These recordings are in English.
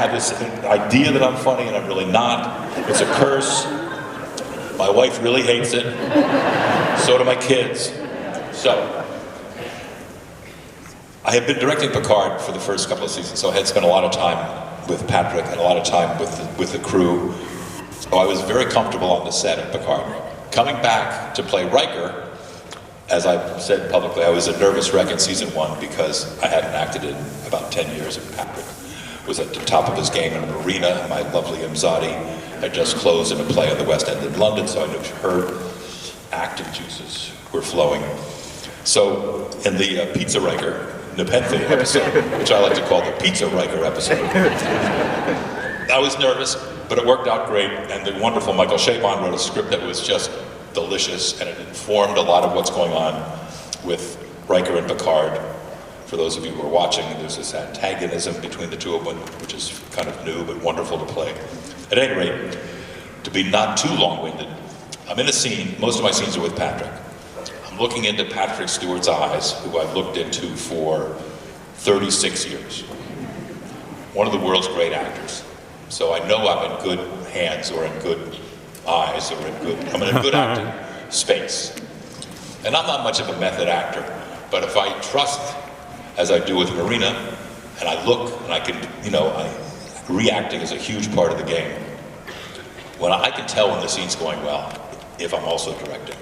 have this idea that I'm funny and I'm really not. It's a curse. My wife really hates it. So do my kids. So, I had been directing Picard for the first couple of seasons, so I had spent a lot of time with Patrick and a lot of time with the crew. So I was very comfortable on the set of Picard. Coming back to play Riker, as I've said publicly, I was a nervous wreck in season 1 because I hadn't acted in about 10 years, and Patrick was at the top of his game in Marina. My lovely Imzadi had just closed in a play on the West End in London, so I knew her acting juices were flowing. So in the Pizza Riker, Nepenthe episode, which I like to call the Pizza Riker episode, I was nervous, but it worked out great, and the wonderful Michael Chabon wrote a script that was just delicious, and it informed a lot of what's going on with Riker and Picard. For those of you who are watching, there's this antagonism between the two of them, which is kind of new but wonderful to play. At any rate, to be not too long-winded, I'm in a scene, most of my scenes are with Patrick. I'm looking into Patrick Stewart's eyes, who I've looked into for 36 years. One of the world's great actors. So I know I'm in good hands, or in good eyes, or I'm in a good acting space. And I'm not much of a method actor, but if I trust, as I do with Marina, and I look, and I can, reacting is a huge part of the game. When I can tell when the scene's going well, if I'm also directing.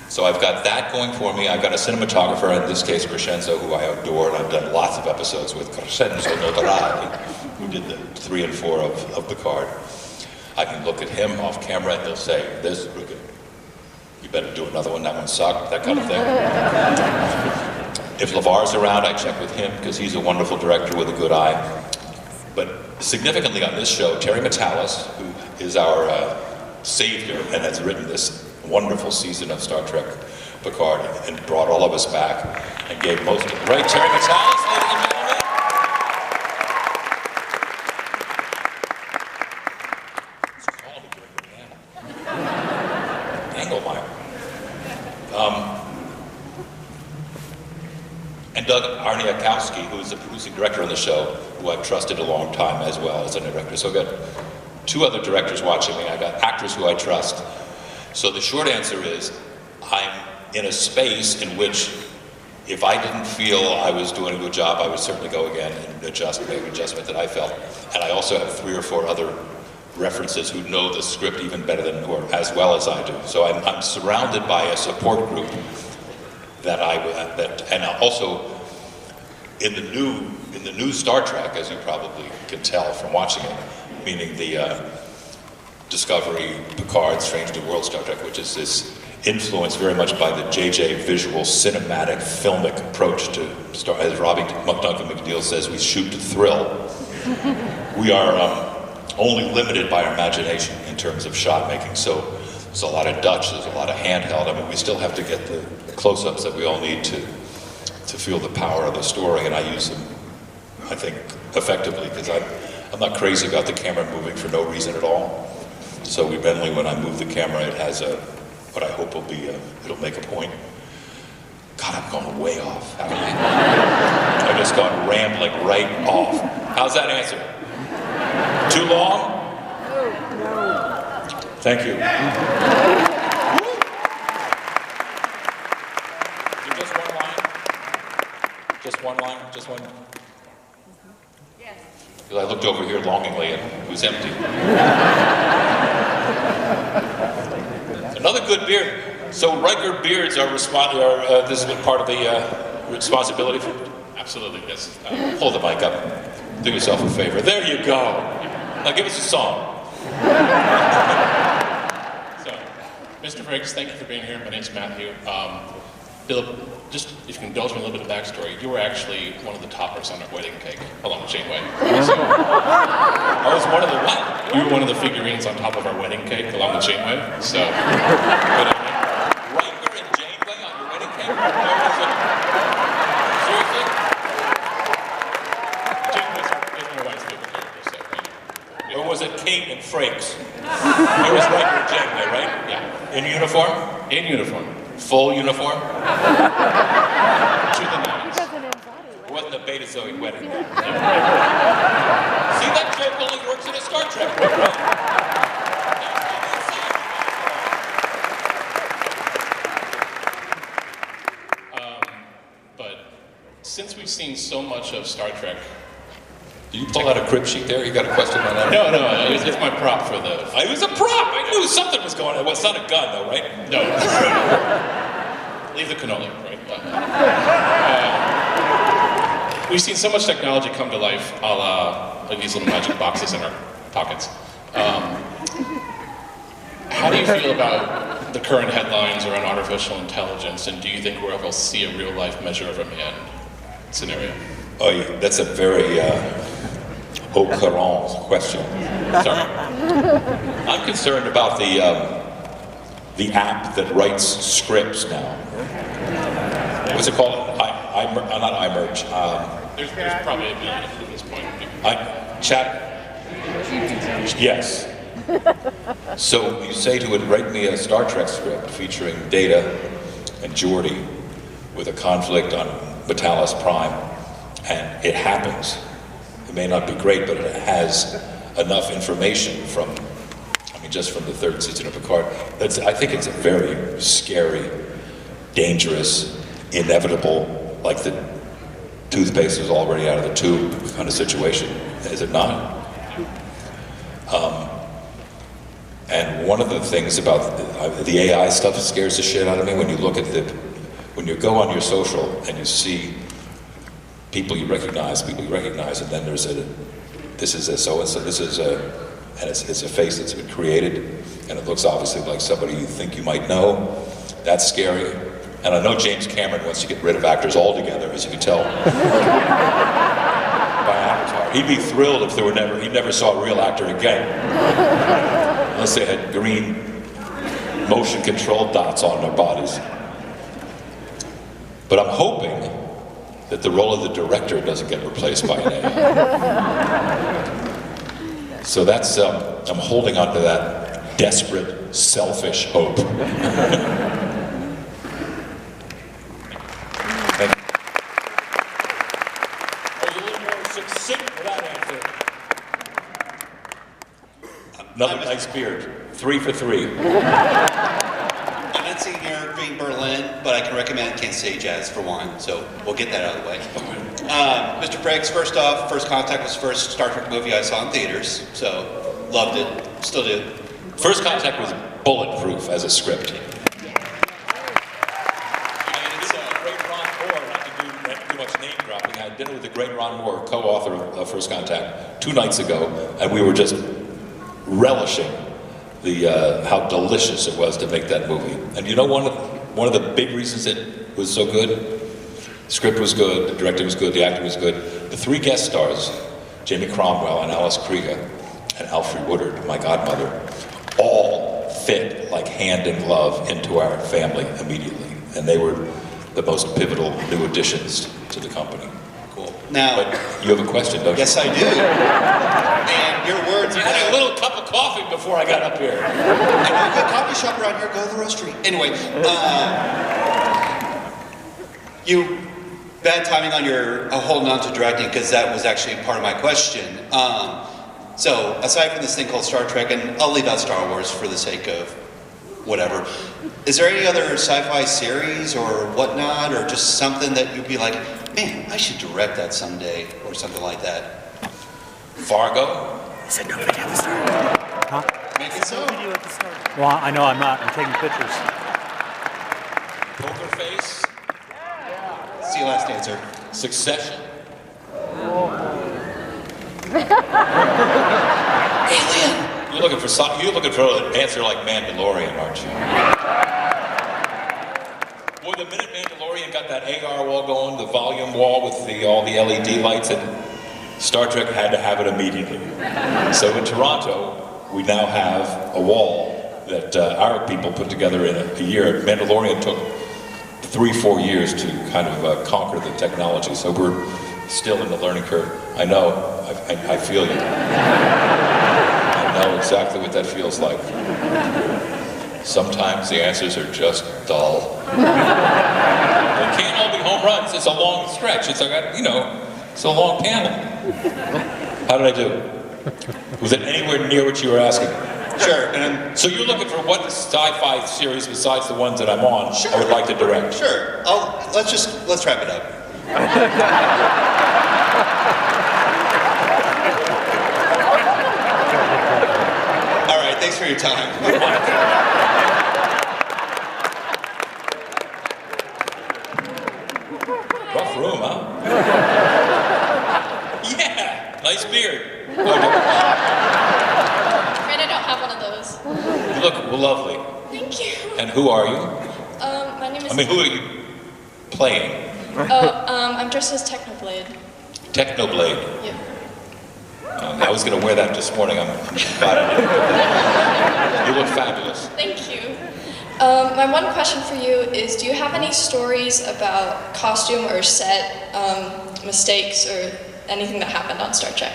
So I've got that going for me. I've got a cinematographer, in this case Crescenzo, who I adore, and I've done lots of episodes with, Crescenzo Notarati, who did the 3 and 4 of Picard. I can look at him off camera and he'll say, "This is really good. You better do another one, that one sucked," that kind of thing. If LeVar's around, I check with him, because he's a wonderful director with a good eye. But significantly on this show, Terry Matalas, who is our savior and has written this wonderful season of Star Trek Picard and brought all of us back and gave most of it. Right, Terry Matalas, ladies and gentlemen? It's called a great man. Engelmeyer. And Doug Arniakowski, who is the producing director on the show, who I've trusted a long time as well as a director. So I've got 2 other directors watching me. I've got actors who I trust. So the short answer is, I'm in a space in which, if I didn't feel I was doing a good job, I would certainly go again and make an adjustment that I felt. And I also have 3 or 4 other references who know the script even better than, or as well as I do. So I'm surrounded by a support group and also in the new Star Trek, as you probably can tell from watching it, meaning the Discovery, Picard, Strange New World Star Trek, which is this influenced very much by the JJ visual, cinematic, filmic approach to Star. As Robbie Duncan McNeil says, we shoot to thrill. We are only limited by our imagination in terms of shot making. So there's a lot of Dutch, there's a lot of handheld. I mean, we still have to get the close-ups that we all need to feel the power of the story, and I use them, I think, effectively, because I'm not crazy about the camera moving for no reason at all. So eventually, when I move the camera, it has what I hope will be it'll make a point. God, I've gone way off, haven't I? I've just gone rambling right off. How's that answer? Too long? No. Thank you. Just one line? Just one line? Just one? Yes. Because I looked over here longingly and it was empty. Another good beard. So Riker beards are this has been part of the responsibility for. Absolutely, yes. Hold the mic up. Do yourself a favor. There you go. Now give us a song. So, Mr. Frakes, thank you for being here. My name's Matthew. Bill, just if you can indulge me a little bit of backstory, you were actually one of the toppers on our wedding cake along the Janeway. So, I was one of the what? You were one of the figurines on top of our wedding cake along the Janeway. So, Riker and Janeway on your wedding cake? Seriously? Janeway's my wife's favorite character, so Or was it Kate and Frakes? It was Riker and Janeway, right? Yeah. In uniform? In uniform. Full uniform? To the nines. It wasn't a Betazoid wedding. Yeah. See that, Jim? of Star Trek. Did you pull out a crib sheet there? You got a question on that? No, it's my prop for the... It was a prop! I knew something was going on. Well, it's not a gun, though, right? No. Leave the cannoli, right? We've seen so much technology come to life, a la like these little magic boxes in our pockets. How do you feel about the current headlines around artificial intelligence, and do you think we'll ever see a real-life measure of a man scenario? Oh, yeah, that's a very au courant question. Sorry. I'm concerned about the app that writes scripts now. What's it called? Not iMerge. There's probably a million at this point. Chat. Yes. So you say to it, write me a Star Trek script featuring Data and Geordi with a conflict on Metalis Prime, and it happens. It may not be great, but it has enough information from, just from the third season of Picard. I think it's a very scary, dangerous, inevitable, like the toothpaste is already out of the tube kind of situation, is it not? And one of the things about the AI stuff scares the shit out of me when you look at when you go on your social and you see people you recognize, and then there's this is a so-and-so, this is and it's a face that's been created, and it looks obviously like somebody you think you might know. That's scary. And I know James Cameron wants to get rid of actors altogether, as you can tell. By Avatar. He'd be thrilled if he never saw a real actor again. Unless they had green motion control dots on their bodies. But I'm hoping that the role of the director doesn't get replaced by an AI. So that's, I'm holding on to that desperate, selfish hope. Another nice beard. 3 for 3. I'm not sitting here being Berlin, but I can recommend Kansas City Jazz for one, so we'll get that out of the way. Mr. Frakes, first off, First Contact was the first Star Trek movie I saw in theaters, so loved it, still do. First Contact was bulletproof as a script. And it's great Ron Moore, not to do too much name dropping. I had dinner with the great Ron Moore, co-author of First Contact, 2 nights ago, and we were just relishing how delicious it was to make that movie. And you know one of the big reasons it was so good? The script was good, the directing was good, the acting was good. The 3 guest stars, Jamie Cromwell and Alice Krige and Alfre Woodard, my godmother, all fit like hand in glove into our family immediately. And they were the most pivotal new additions to the company. Cool. Now, but you have a question, don't you? Yes, I do. And your words... I had a little cup of coffee before I got up here. I know a good coffee shop around here, go to the roastery. Anyway, you... Bad timing on your holding on to directing, because that was actually part of my question. So, aside from this thing called Star Trek, and I'll leave out Star Wars for the sake of whatever, is there any other sci-fi series or whatnot, or just something that you'd be like, man, I should direct that someday, or something like that? Fargo? He said no video at the start. Huh? Make it so. No video at the start. Well, I know I'm not. I'm taking pictures. Poker Face? See you last answer. Succession? Alien! You're looking for an answer like Mandalorian, aren't you? Boy, the minute Mandalorian got that AR wall going, the volume wall with all the LED lights, and Star Trek had to have it immediately. So in Toronto, we now have a wall that our people put together in a year. Mandalorian took 3-4 years to kind of conquer the technology, so we're still in the learning curve. I know, I feel you. I know exactly what that feels like. Sometimes the answers are just dull. They can't all be home runs. It's a long stretch. It's it's a long panel. How did I do? Was it anywhere near what you were asking? Sure. So you're looking for what sci-fi series besides the ones that I'm on I would like to direct? Sure. Let's wrap it up. All right, thanks for your time. Rough room, huh? Yeah, nice beard. I'm afraid I don't have one of those. You look lovely. Thank you. And who are you? My name is... Who are you playing? I'm dressed as Technoblade. Technoblade. Yeah. I was going to wear that this morning. I'm glad I didn't. You look fabulous. Thank you. My one question for you is, do you have any stories about costume or set mistakes or anything that happened on Star Trek?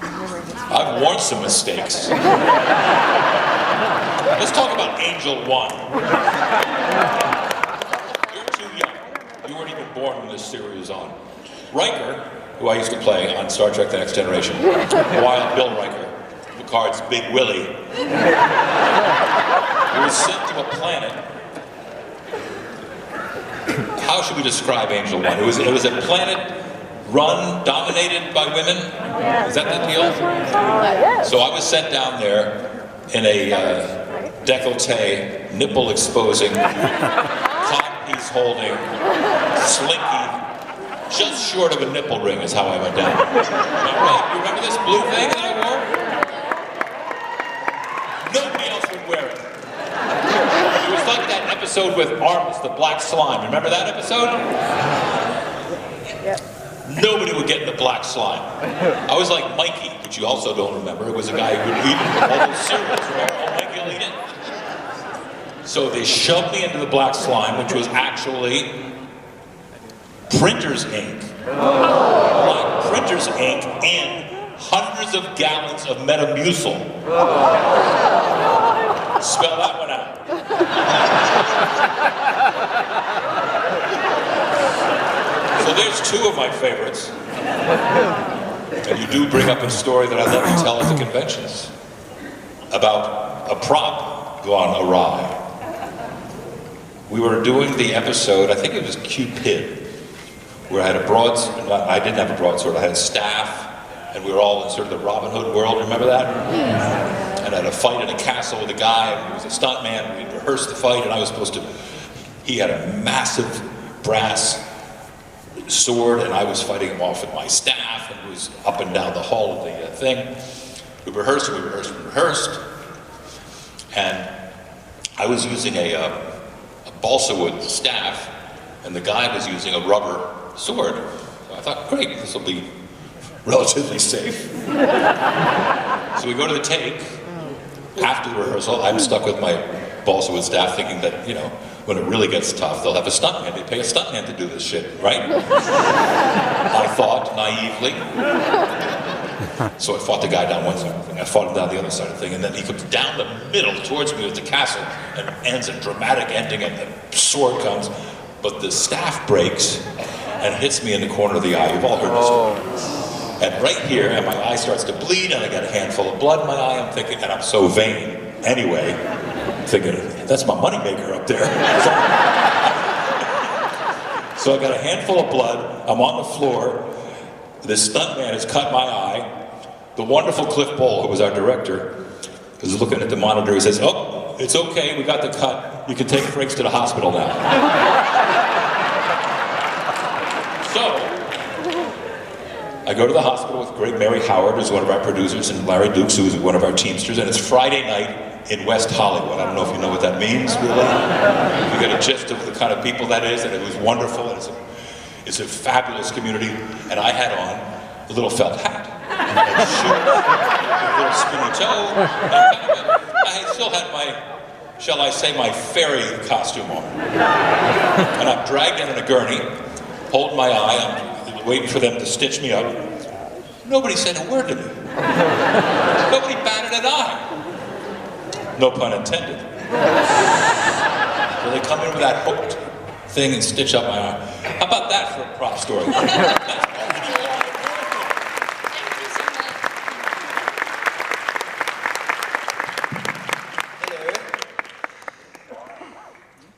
I've worn some mistakes. Let's talk about Angel 1. You're too young. You weren't even born when this series was on. Riker, who I used to play on Star Trek The Next Generation, Wild Bill Riker, Picard's Big Willie, he was sent to a planet. How should we describe Angel 1? It was a planet dominated by women? Is that the deal? So I was sent down there in a décolleté, nipple exposing, codpiece holding, slinky, just short of a nipple ring is how I went down. You remember this blue thing that I wore? Nobody else would wear it. It was like that episode with Armus, the black slime. Remember that episode? Nobody would get in the black slime. I was like Mikey, which you also don't remember. It was a guy who would eat all those cereals, right? Oh, Mikey will eat it. So they shoved me into the black slime, which was actually printer's ink. Black printer's ink in hundreds of gallons of Metamucil. Spell that one out. So there's two of my favorites. And you do bring up a story that I love to tell at the conventions about a prop gone awry. We were doing the episode, I think it was Cupid, where I had I didn't have a broadsword, I had a staff, and we were all in sort of the Robin Hood world, remember that? Yes. And I had a fight in a castle with a guy, and he was a stuntman, we rehearsed the fight, and I was supposed to, he had a massive brass sword, and I was fighting him off with my staff, and it was up and down the hall of the thing. We rehearsed, and I was using a balsa wood staff, and the guy was using a rubber sword. So I thought, great, this will be relatively safe. So we go to the take. After the rehearsal, I'm stuck with my balsa wood staff thinking that, when it really gets tough, they'll have a stuntman. They pay a stuntman to do this shit, right? I thought naively. So I fought the guy down one side of the thing, I fought him down the other side of the thing, and then he comes down the middle towards me with the castle and ends a dramatic ending, and the sword comes, but the staff breaks and hits me in the corner of the eye. You've all heard this story. And right here, and my eye starts to bleed, and I got a handful of blood in my eye. I'm thinking, and I'm so vain anyway, thinking, that's my moneymaker up there. So I got a handful of blood, I'm on the floor, this stuntman has cut my eye. The wonderful Cliff Bole, who was our director, was looking at the monitor, he says, oh, it's okay, we got the cut, you can take Frakes to the hospital now. So, I go to the hospital with great Mary Howard, who's one of our producers, and Larry Dukes, who is one of our teamsters, and it's Friday night in West Hollywood. I don't know if you know what that means, really. You get a gist of the kind of people that is, and it was wonderful, and it's a fabulous community, and I had on a little felt hat, and shoes, a little spinny toe, and I still had my, shall I say, my fairy costume on. And I'm dragged in a gurney, holding my eye, I'm waiting for them to stitch me up. Nobody said a word to me. Nobody batted an eye. No pun intended. So they come in with that hooked thing and stitch up my eye. How about that for a prop story? Hello.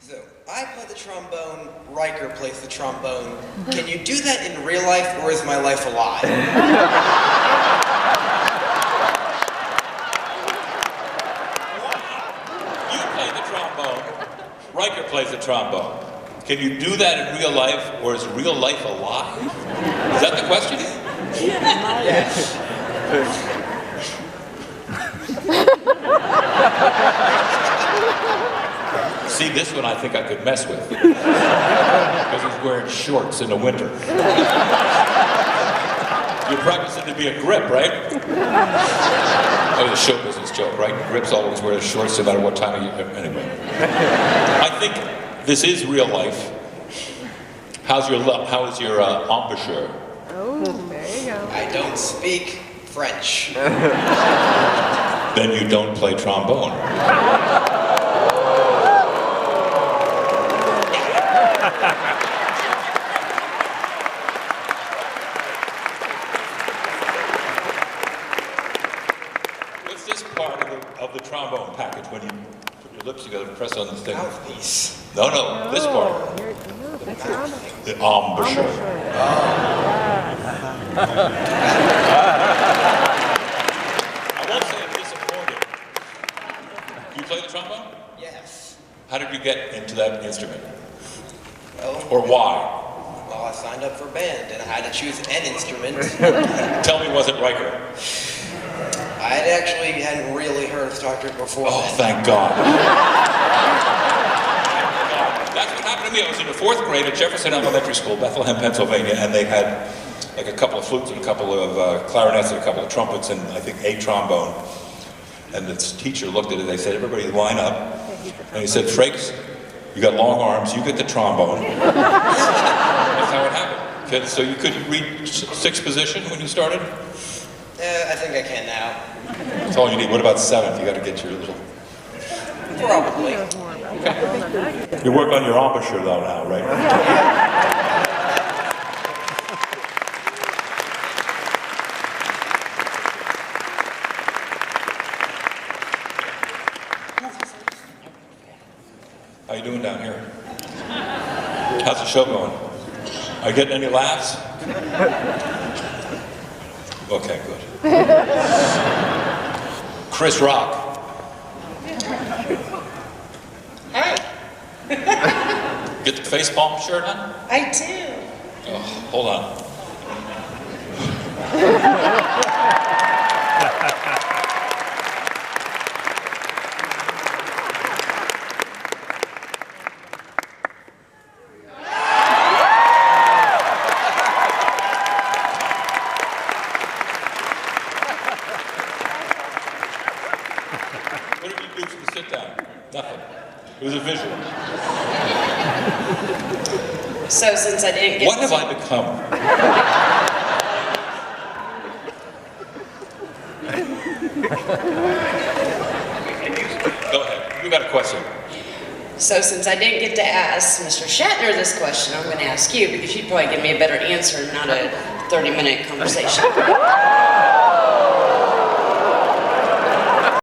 So, I play the trombone Riker plays the trombone. Can you do that in real life, or is my life a lie? You play the trombone. Riker plays the trombone. Can you do that in real life, or is real life a lie? Is that the question? Yes. See, this one I think I could mess with. Because he's wearing shorts in the winter. You're practicing to be a grip, right? That was a show business joke, right? Grips always wear shorts no matter what time of year. Anyway. I think this is real life. How is your embouchure? Oh, there you go. I don't speak French. Then you don't play trombone. What's this part of the trombone package when you put your lips together and press on the thing? Mouthpiece. No, this part. That's your The embouchure. I won't say I'm disappointed. You play the trombone? Yes. How did you get into that instrument? Well, Or why? well, I signed up for band, and I had to choose an instrument. Tell me, was it Riker? I hadn't really heard of Star Trek before Oh, then. thank God. That's what happened to me. I was in the 4th grade at Jefferson Elementary School, Bethlehem, Pennsylvania, and they had like a couple of flutes and a couple of clarinets and a couple of trumpets and I think a trombone. And the teacher looked at it, they said, everybody line up. And he said, Frakes, you got long arms, you get the trombone. That's how it happened. Okay, so you couldn't read 6th position when you started? I think I can now. That's all you need. What about 7th? You got to get your little... Probably. You work on your embouchure though now, right? How you doing down here? How's the show going? Are you getting any laughs? Okay, good. Chris Rock. Hi. Get the face palm shirt on? I do. Oh, hold on. What did you do for the sit down? Nothing. It was a visual. So since I didn't get What have I become? Go ahead. You got a question. So since I didn't get to ask Mr. Shatner this question, I'm going to ask you because you'd probably give me a better answer and not a 30-minute conversation.